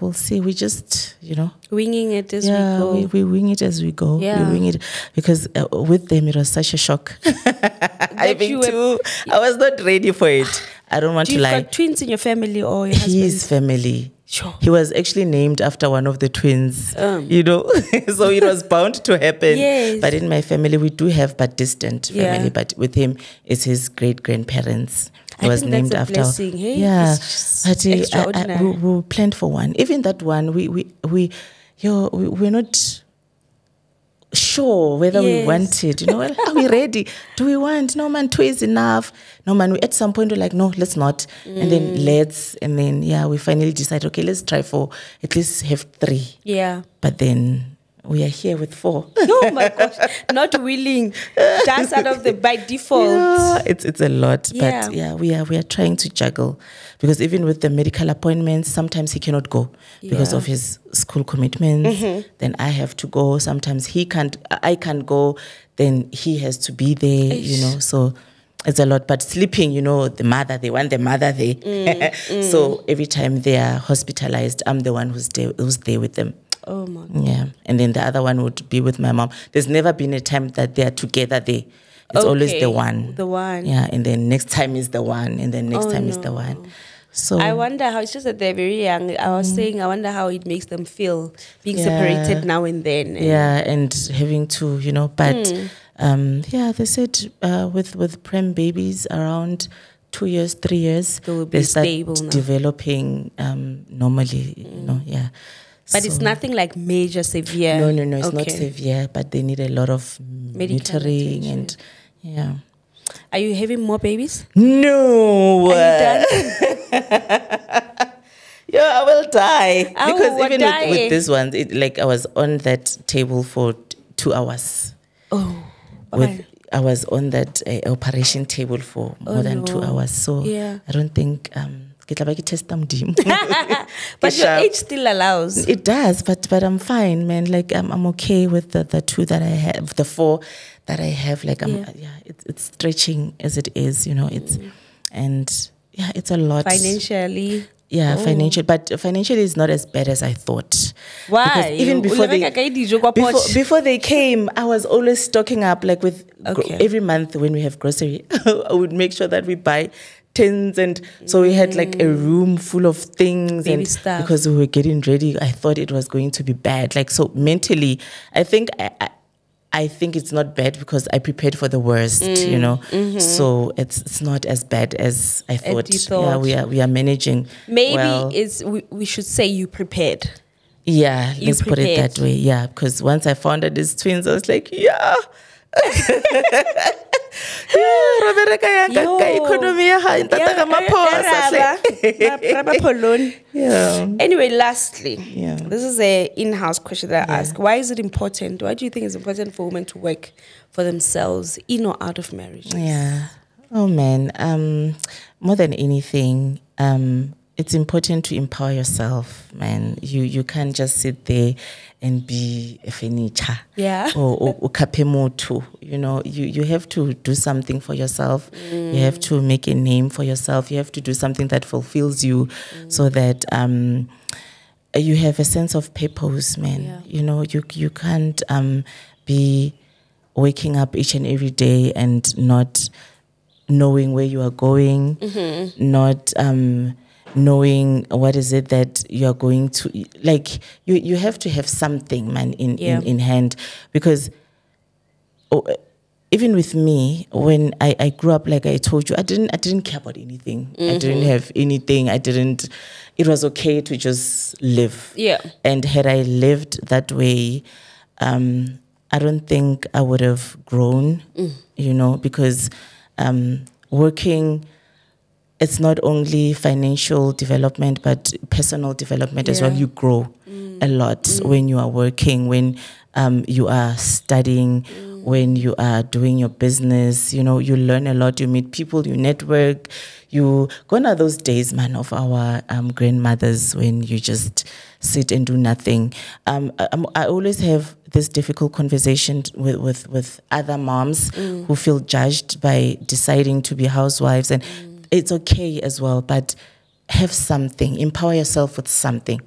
we'll see. We just, you know, Winging it as we go. we wing it as we go. Yeah. We wing it because with them it was such a shock. I was not ready for it. I don't want Do to you lie. got twins in your family or your husband? His family. Sure. He was actually named after one of the twins, you know, so it was bound to happen. Yes. But in my family, we do have but distant family. Yeah. But with him, it's his great grandparents. He I was think named that's a after. blessing, hey? Yeah, It's but extraordinary. we planned for one. Even that one, we're not sure whether we Yes. want it. You know, well, are we ready? Do we want? No, man, two is enough. No, man, we at some point we're like, no, let's not. And then let's. And then, we finally decided, okay, let's try for at least have 3. Yeah. But then we are here with 4. Oh my gosh. Not willing. Just out of the by default. Yeah, it's a lot. Yeah. But we are trying to juggle, because even with the medical appointments, sometimes he cannot go because Yeah. of his school commitments. Then I have to go. Sometimes I can't go. Then he has to be there, you know. So it's a lot. But sleeping, you know, they want the mother there. So every time they are hospitalized, I'm the one who's there with them. Oh my God. Yeah. And then the other one would be with my mom. There's never been a time that they are together there. It's always the one. The one. Yeah. And then next time is the one. And then next time is the one. So I wonder how, it's just that they're very young. I was saying, I wonder how it makes them feel being separated now and then. And having to, you know, but they said with prem babies around 2 years, 3 years, They will be start stable now. developing normally, you know, But it's nothing like major, severe. No, it's not severe, but they need a lot of Medical monitoring attention. and Are you having more babies? No. Are you done? I will die. Oh, Because what even die? with this one, I was on that table for 2 hours. Oh. I was on that operation table for more than 2 hours. So I don't think ke tla ba ke testa Modimo. But your age still allows. It does, but I'm fine, man. Like I'm okay with the 2 that I have, the 4 that I have. Like it's stretching as it is, you know. It's it's a lot Financially. Yeah, financially is not as bad as I thought. Why? Because even before they came, I was always stocking up, like with every month when we have grocery, I would make sure that we buy tins, and so we had like a room full of things, Baby and stuff. because we were getting ready, I thought it was going to be bad. Like, so mentally, I think it's not bad because I prepared for the worst, you know. So it's not as bad as I thought. you thought. Yeah, we are managing. Maybe well. we should say you prepared. Yeah, let's put it that way. Yeah, because once I found out these twins, I was like, yeah. Anyway, lastly, Yeah. this is an in-house question that I ask. Why is it important? Why do you think it's important for women to work for themselves in or out of marriage? Yeah. Oh man. More than anything, it's important to empower yourself, man. You can't just sit there and be a furniture. Yeah. Or kapemoto. You know, you have to do something for yourself. You have to make a name for yourself. You have to do something that fulfills you, so that you have a sense of purpose, man. Yeah. You know, you can't be waking up each and every day and not knowing where you are going, not knowing what is it that you are going to, like, you have to have something, man, in hand, because even with me, when I grew up, like I told you, I didn't care about anything. I didn't have anything. It was okay to just live. Yeah. And had I lived that way, I don't think I would have grown, you know, because working it's not only financial development, but personal development as well. You grow a lot when you are working, when you are studying, when you are doing your business. You know, you learn a lot. You meet people, you network. You gone are those days, man, of our grandmothers when you just sit and do nothing. I always have this difficult conversation with other moms who feel judged by deciding to be housewives, and it's okay as well, but have something, empower yourself with something.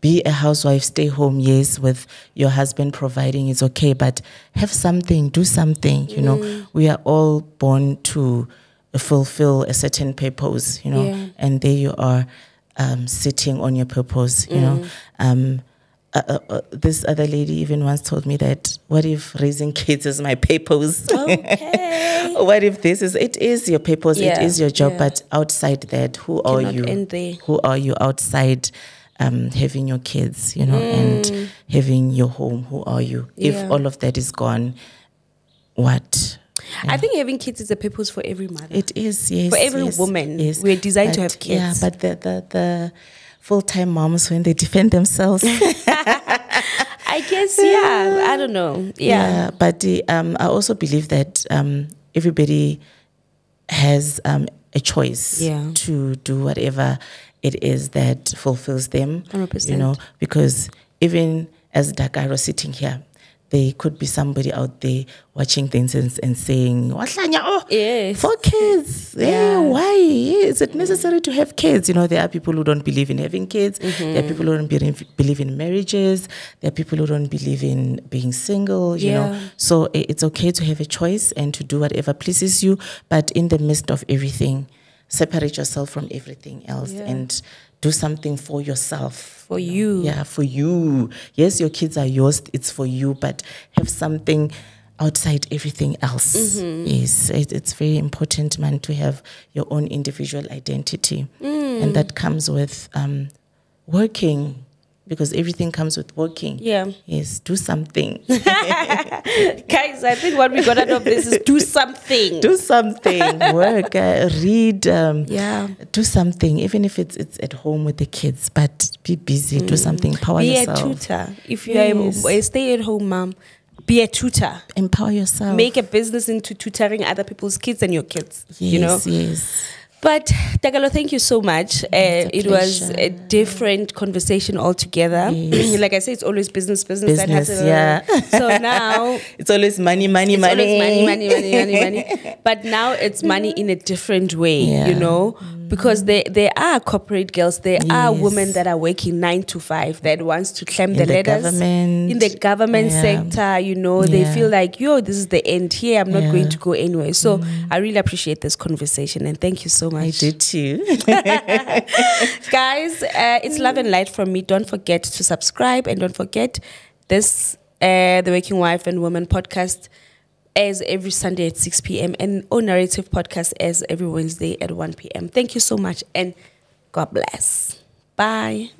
Be a housewife, stay home, yes, with your husband providing, it's okay, but have something, do something. You know, we are all born to fulfill a certain purpose, you know, and there you are sitting on your purpose, you know. This other lady even once told me that, what if raising kids is my purpose? Okay. What if it is your purpose, it is your job, but outside that, who are you? Who are you outside having your kids, you know, and having your home? Who are you? If all of that is gone, what? I think having kids is a purpose for every mother. It is, yes. For every woman, we're designed to have kids. Yeah, but the full-time moms, when they defend themselves, I guess, I don't know. Yeah, but I also believe that everybody has a choice to do whatever it is that fulfills them. 100%. You know, because even as Dakalo sitting here, there could be somebody out there watching things and saying, yes. 4 kids. Why? Is it necessary to have kids? You know, there are people who don't believe in having kids. There are people who don't believe in marriages. There are people who don't believe in being single, you know. So it's okay to have a choice and to do whatever pleases you. But in the midst of everything, separate yourself from everything else and do something for yourself. For you. Yeah, for you. Yes, your kids are yours. It's for you, but have something outside everything else. Yes, it's very important, man, to have your own individual identity. And that comes with working, because everything comes with working. Yeah. Yes, do something. Guys, I think what we got out of this is do something. Do something. Work, read. Do something, even if it's at home with the kids, but be busy. Do something. Empower yourself. Be a tutor. If you are a stay-at-home mom, be a tutor. Empower yourself. Make a business into tutoring other people's kids and your kids. You know? Yes. But Dakalo, thank you so much. It was a different conversation altogether. Yes. Like I say, it's always business. So now it's always money. Always money. But now it's money in a different way, you know, because there are corporate girls, there are women that are working 9 to 5 that wants to climb the ladders in the government sector. You know, they feel like, this is the end here. I'm not going to go anywhere. So I really appreciate this conversation and thank you so much. I do too. Guys, it's love and light from me. Don't forget to subscribe and don't forget this, the Waking Wife and Woman podcast airs every Sunday at 6 p.m. and O Narrative podcast airs every Wednesday at 1 p.m. Thank you so much and God bless. Bye.